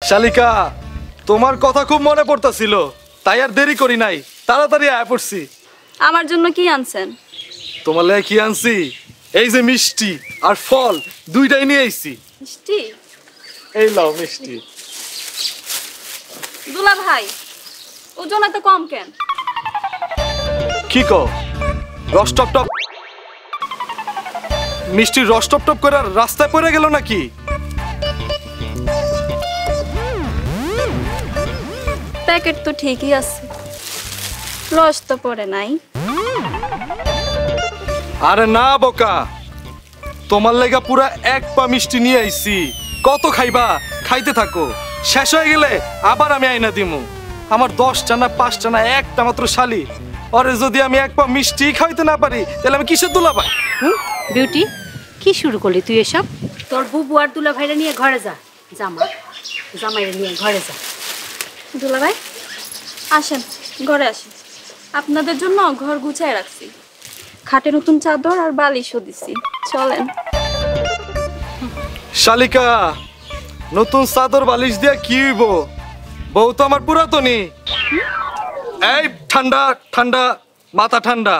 শালিকা, তোমার কথা খুব মনে পড়তাছিল, তাই আর দেরি করি নাই, তাড়াতাড়ি আয়া পড়ছি। আমার জন্য কি আনছেন? তোমার লাগে কি আনছি? এই যে মিষ্টি আর ফল দুইটাই নিয়ে আইছি। মিষ্টি? এই লাও মিষ্টি। দুলা ভাই, ওজন এত কম কেন? কি কও? রস টপ টপ মিষ্টির রস টপ টপ করে রাস্তায় পড়ে গেল নাকি? প্যাকেট তো ঠিকই আছে, রস তো পড়ে নাই। আরে না বোকা, তোমার লেগা পুরা এক পা মিষ্টি নিয়ে আইছি। কত খাইবা? খাইতে থাকো, শেষ হয়ে গেলে আবার আমি আইনা দিমু। আমার 10টা না 5টা না একটা মাত্র শালি, ওরে যদি আমি এক পা মিষ্টি খাইতে না পারি তাহলে আমি কিসের দুলা ভাই? বিউটি, কি শুরু করলি তুই এসব? তোর বুবু আর দুলা ভাইরা নিয়ে ঘরে যা। জামাইরা নিয়ে ঘরে যা। দুলা ভাই আসেন, ঘরে আসেন। আপনাদের জন্য ঘর গুছায় রাখছি, খাটে নতুন চাদর আর বালিশও দিছি, চলেন। শালিকা, নতুন চাদর বালিশ দিয়া কি হইব? বউ তো আমার পুরাতনী। এই ঠান্ডা ঠান্ডা, মাথা ঠান্ডা।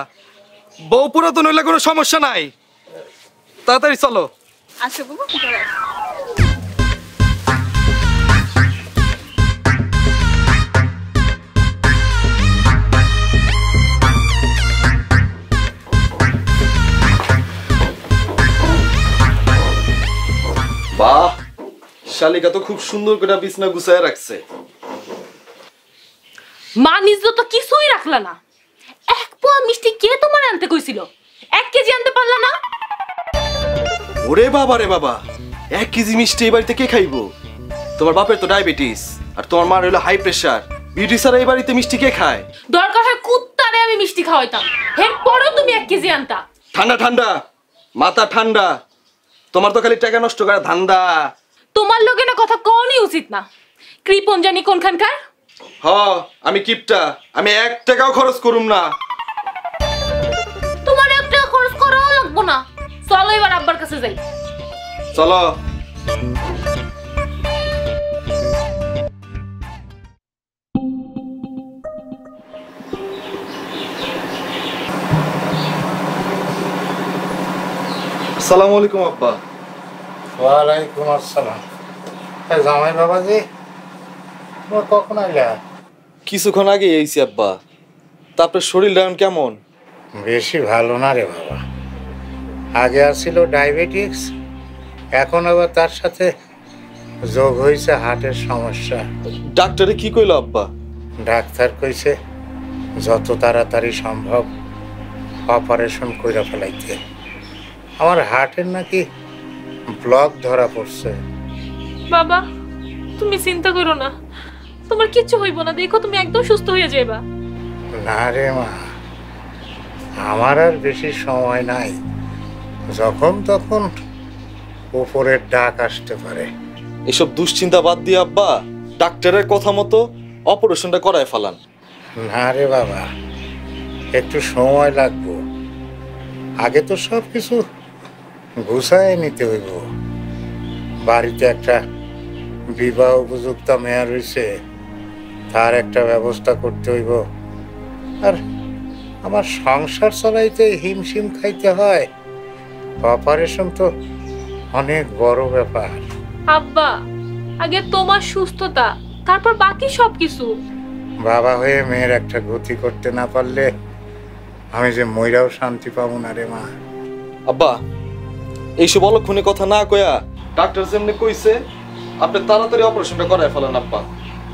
বউ পুরাতন হইলে কোনো সমস্যা নাই, তাড়াতাড়ি চলো। আসো বাবু, ঘরে আসো। বাহ, শালিকা তো খুব সুন্দর করে বিছনা গুছায় রাখছে। মা নিজে তো কিছুই রাখলা না। এক পোয়া মিষ্টি কে তোমার আনতে কইছিল? 1 কেজি আনতে পারলা না? ওরে বাবা রে বাবা, 1 কেজি মিষ্টি এই বাড়িতে কে খাইবো? তোমার বাপের তো ডায়াবেটিস আর তোমার মার হলো হাই প্রেসার। বিউটি স্যার এই বাড়িতে মিষ্টি কে খায়? দরকার হয় কুত্তারে আমি মিষ্টি খাওয়াইতাম, এরপরেও তুমি 1 কেজি আনতা। ঠান্ডা ঠান্ডা, মাথা ঠান্ডা। তোমার তো খালি টাকা নষ্ট করা ধান্দা। তোমার লগে না কথা কোনই উচিত না। কৃপন জানি কোনখানকার। হ, আমি কিপটা, আমি 1 টাকাও খরচ করুম না। তোমার 1 টাকা খরচ করাও লাগবো না। চলো এবার আব্বার কাছে যাই। চলো। আসসালামু আলাইকুম আব্বা। ওয়ালাইকুম আসসালাম। জামাই বাবাজি, তোমার কখন আইলা? কিছুক্ষণ আগে এইছি আব্বা। তারপরে শরীরটা এখন কেমন? বেশি ভালো না রে বাবা। আগে আসছিল ডায়াবেটিস, এখন আবার তার সাথে যোগ হয়েছে হার্টের সমস্যা। ডাক্তারে কি কইলো আব্বা? ডাক্তার কইছে যত তাড়াতাড়ি সম্ভব অপারেশন কইরা ফেলাইতে। আমার হার্টের নাকি ব্লক ধরা পড়ছে। বাবা, তুমি চিন্তা করো না, তোমার কিচ্ছু হইব না। দেখো তুমি একদম সুস্থ হয়ে যাইবা। না রে মা, আমার আর বেশি সময় নাই। যখন তখন উপরের ডাক আসতে পারে। এসব দুশ্চিন্তা বাদ দিয়ে আব্বা ডাক্তারের কথা মতো অপারেশনটা করায় ফেলান। না রে বাবা, একটু সময় লাগবে। আগে তো সব কিছু গুছায় নিতে হইব। বাড়িতে একটা বিবাহ উপযুক্ত মেয়া রয়েছে, তার একটা ব্যবস্থা করতে হইব। আর আমার সংসার চালাইতে হিমশিম খাইতে হয়। অপারেশন তো অনেক বড় ব্যাপার। আব্বা, আগে তোমার সুস্থতা, তারপর বাকি সবকিছু। বাবা হয়ে মেয়ের একটা গতি করতে না পারলে আমি যে মইরাও শান্তি পাবো না রে মা। আব্বা, এইসব অলক্ষণে কথা না কয়া ডাক্তার যেমনি কইছে আপনি তাড়াতাড়ি অপারেশনটা করায় ফেলান আব্বা,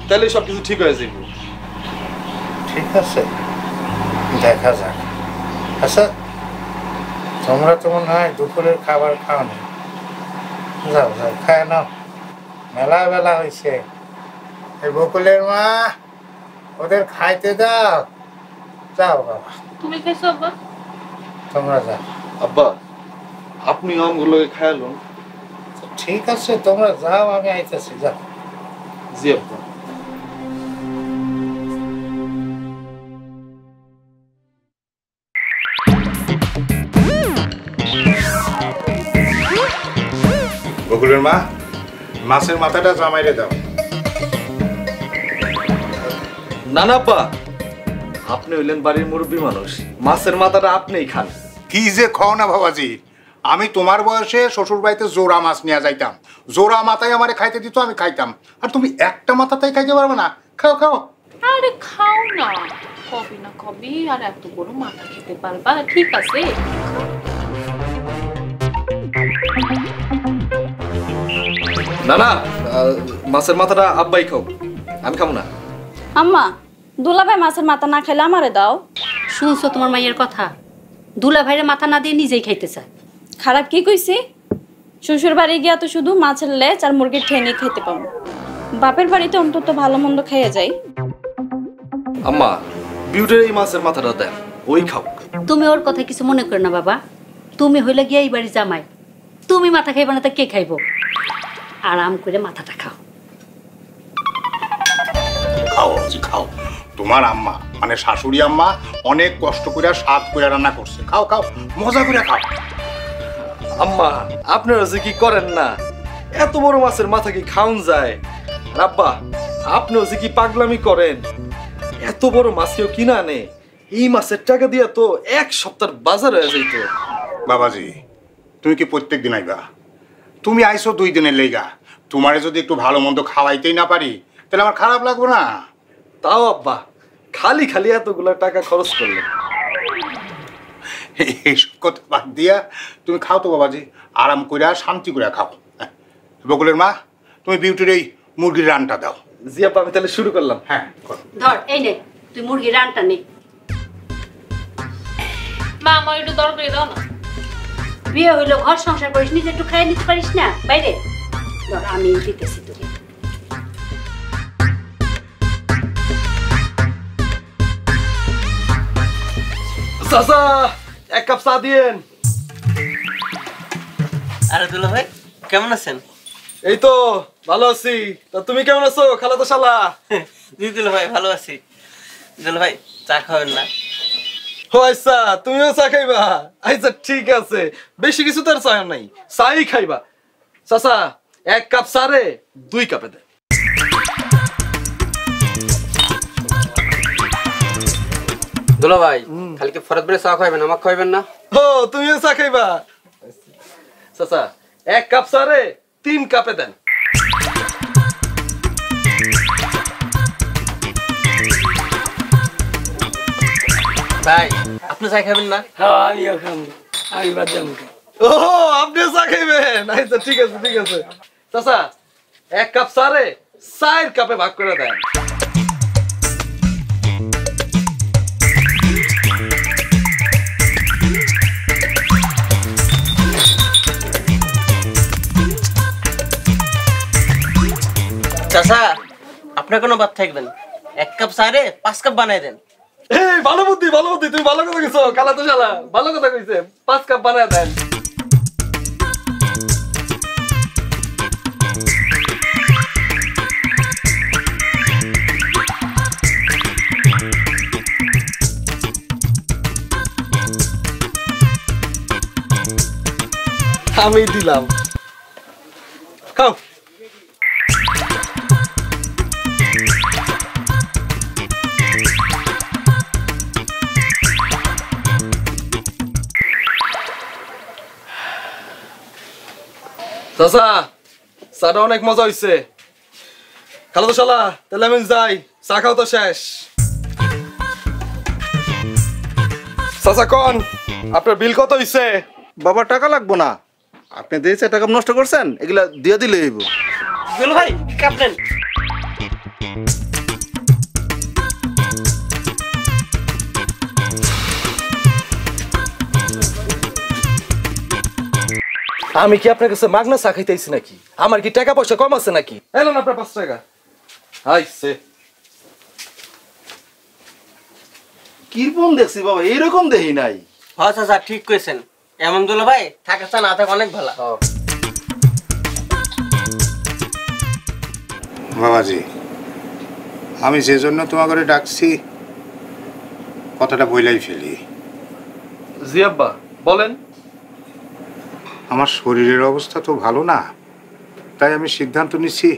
তাহলে সবকিছু ঠিক হয়ে যাবে। ঠিক আছে, দেখা যাক। আচ্ছা, তোমরা তো মনে হয় দুপুরের খাবার খাও না। যাও যাও, খায় নাও, মেলা বেলা হয়েছে। এই বকুলের মা, ওদের খাইতে দাও। যাও বাবা। তুমি খাইছো আব্বা? তোমরা যাও। আব্বা, আপনি আমগুলোকে খায়ালুন। ঠিক আছে, তোমরা যাও, আমি আইতেছি। যাও। জি আব্বা। বকুলের মা, মাছের মাথাটা জামাইরে দাও। না না আব্বা, আপনি হইলেন বাড়ির মুরব্বী মানুষ, মাছের মাথাটা আপনিই খান। কি যে খাও না বাবাজি, আমি তোমার বয়সে শ্বশুর বাড়িতে জোড়া মাছ নিয়ে যাইতাম, জোড়া মাথায় আমারে খাইতে দিত, আমি খাইতাম। আর তুমি একটা মাথাতেই খাইতে পারবে না? খাও খাও। আরে খাও না, কবি না কবি আর এত বড় মাথা খেতে পারবা? ঠিক আছে। না না, মাছের মাথাটা আব্বাই খাও, আমি খাবো না। আম্মা, দুলাভাই মাছের মাথা না খেলে আমারে দাও। শুনছো তোমার মাইয়ের কথা? দুলা ভাইয়ের মাথা না দিয়ে নিজেই খাইতে চায়। খারাপ কি কইছি? শ্বশুর বাড়ি গিয়া তো শুধু মাছের লেজ আর মুরগির ঠেনি খেতে পাবো, বাপের বাড়িতে অন্তত ভালো মন্দ খাইয়া যাই। আম্মা, বিউটির এই মাছের মাথাটা দেন, ওই খাও। তুমি ওর কথা কিছু মনে করো না বাবা, তুমি হইলে গিয়ে এই বাড়ি জামাই, তুমি মাথা খাইবা না তা কে খাইবো? আরাম করে মাথাটা খাও। খাও বাবাজি খাও। তোমার আম্মা মানে শাশুড়ি আম্মা অনেক কষ্ট করে স্বাদ করে রান্না করছে, খাও খাও, মজা করে খাও। আম্মা, আপনারা যে কি করেন না, এত বড় মাছের মাথা কি খাওন যায়? আর আব্বা, আপনিও যে কি পাগলামি করেন, এত বড় মাছ কেউ কিনা আনে, এই মাছের টাকা দিয়া তো এক সপ্তাহের বাজার হয়ে যাইতো। বাবাজি, তুমি কি প্রত্যেক দিন আইবা? তুমি আইছো 2 দিনের লেগা, তোমারে যদি একটু ভালো মন্দ খাওয়াইতেই না পারি তাহলে আমার খারাপ লাগবে না? তাও আব্বা, খালি খালি এতগুলা টাকা খরচ করলেন। এইসব কথা বাদ দিয়া তুমি খাও তো বাবাজি, আরাম করে শান্তি করে খাও। বকুলের মা, তুমি বিউটির এই মুরগির রানটা দাও। জি আব্বা, আমি তাহলে শুরু করলাম। হ্যাঁ করো। ধর এই নে, তুই মুরগির রানটা নে। মা, আমার একটু দরকারি দাও না। বিয়ে হইলো, ঘর সংসার করিস, নিজে একটু খাইয়ে নিতে পারিস না বাইরে? ধর আমি দিতেছি তোকে। চাচা, 1 কাপ চা দিয়েন। আরে দুলা ভাই, কেমন আছেন? এই তো ভালো আছি, তা তুমি কেমন আছো খালাতো শালা? জি দুলা ভাই, ভালো আছি। দুলা ভাই, চা খাবেন না? ও আচ্ছা, তুমিও চা খাইবা? আচ্ছা ঠিক আছে, বেশি কিছু তো আর চাই নাই, চাই খাইবা। চাচা, 1 কাপ চা রে 2 কাপে দে। দুলা ভাই, খালি কি ফরত বেড়ে চা খাইবেন, আমাকে খাইবেন না? ও, তুমিও চা খাইবা? চাচা, 1 কাপ চা রে 3 কাপে দেন। ভাই, আপনি চা খাবেন না? ও, আপনিও চা খাইবেন? আচ্ছা ঠিক আছে ঠিক আছে। চাচা, 1 কাপ চা রে 4 কাপে ভাগ করে দেন। চাচা, আপনার কোনো বাদ থাকবেন, 1 কাপ চা রে 5 কাপ বানাই দেন। এই ভালো বুদ্ধি, ভালো বুদ্ধি, তুমি ভালো কথা কইছো খালাতো শালা, ভালো কথা কইছে, 5 কাপ বানায় দেন। আমি দিলাম, খাও। চাচা, চাটা অনেক মজা হইছে। খালাতো শালা, তাহলে আমি যাই, চা খাও তো শেষ। চাচা কোন, আপনার বিল কত হইছে? বাবা টাকা লাগবো না, আপনি দিয়েছে টাকা নষ্ট করছেন, এগুলা দিয়ে দিলে হইব। দুলা ভাই, কাপ দেন। আমি কি আপনার কাছে মাগনা চা খাইতেছি নাকি? আমার কি টাকা পয়সা কম আছে নাকি? এলেন আপনার 5 টাকা। আইছে কিরকম দেখছি বাবা, এইরকম দেখি নাই। হ্যাঁ চাচা, ঠিক কইছেন, এমন দুলা ভাই থাকে চা না থাকে অনেক ভালো। বাবাজি, আমি যে জন্য তোমাকে ডাকছি কথাটা বইলাই ফেলি। জি আব্বা, বলেন। আমার শরীরের অবস্থা তো ভালো না, তাই আমি সিদ্ধান্ত নিচ্ছি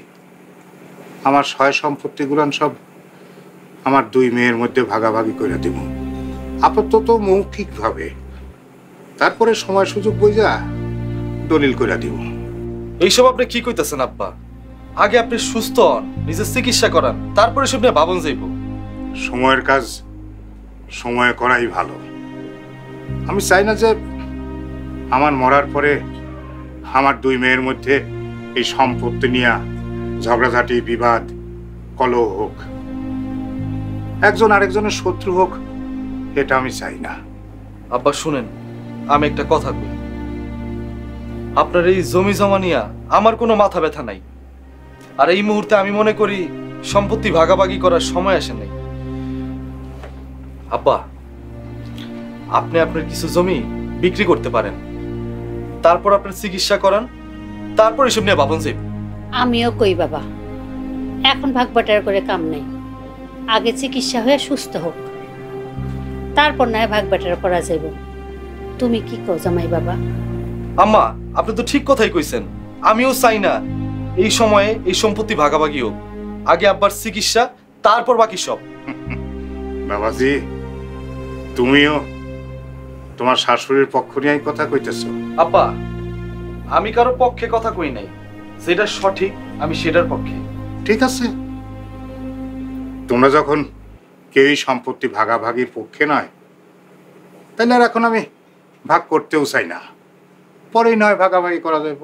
আমার সয় সম্পত্তিগুলো সব আমার দুই মেয়ের মধ্যে ভাগাভাগি করে দেব, আপাতত মৌখিকভাবে। তারপরে সময় সুযোগ বুঝা দলিল করে দিব। এইসব আপনি কি কইতেছেন আব্বা? আগে আপনি সুস্থ হন, নিজের চিকিৎসা করান, তারপরে সব নিয়ে ভাবন যাইব। সময়ের কাজ সময়ে করাই ভালো। আমি চাই না যে আমার মরার পরে আমার দুই মেয়ের মধ্যে এই সম্পত্তি নিয়ে ঝগড়াঝাটি, বিবাদ, কলহ হোক, একজন আরেকজনের শত্রু হোক, এটা আমি চাই না। আব্বা শুনেন, আমি একটা কথা কই। আপনার এই জমি জমা নিয়া আমার কোনো মাথা ব্যথা নাই। আর এই মুহূর্তে আমি মনে করি সম্পত্তি ভাগাভাগি করার সময় আসে নাই। আব্বা, আপনি আপনার কিছু জমি বিক্রি করতে পারেন, তারপর আপনার চিকিৎসা করান, তারপর এসব নিয়ে ভাবন যাইব। আমিও কই বাবা, এখন ভাগ বাটার করে কাম নেই। আগে চিকিৎসা হয়ে সুস্থ হোক, তারপর নয় ভাগ বাটার করা যাইব। তুমি কি কও জামাই বাবা? আম্মা, আপনি তো ঠিক কথাই কইছেন। আমিও চাই না এই সময়ে এই সম্পত্তি ভাগাভাগি হোক। আগে আব্বার চিকিৎসা, তারপর বাকি সব। বাবাজি, তুমিও তোমার শাশুড়ির পক্ষ নিয়ে কথা কইতেছো? আব্বা, আমি কারো পক্ষে কথা কই নাই। যেটা সঠিক আমি সেটার পক্ষে। ঠিক আছে, তোমরা যখন কেউই সম্পত্তি ভাগাভাগির পক্ষে নয়, তাহলে আর এখন আমি ভাগ করতেও চাই না। পরেই নয় ভাগাভাগি করা যাইব।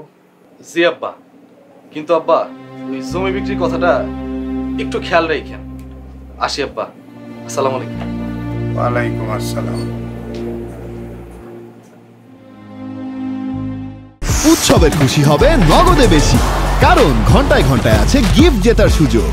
জি আব্বা, কিন্তু আব্বা ওই জমি বিক্রির কথাটা একটু খেয়াল রাখেন। আসি আব্বা, আসসালামু আলাইকুম। ওয়ালাইকুম আসসালাম। উৎসবের খুশি হবে নগদে বেশি, কারণ ঘন্টায় ঘন্টায় আছে গিফট জেতার সুযোগ।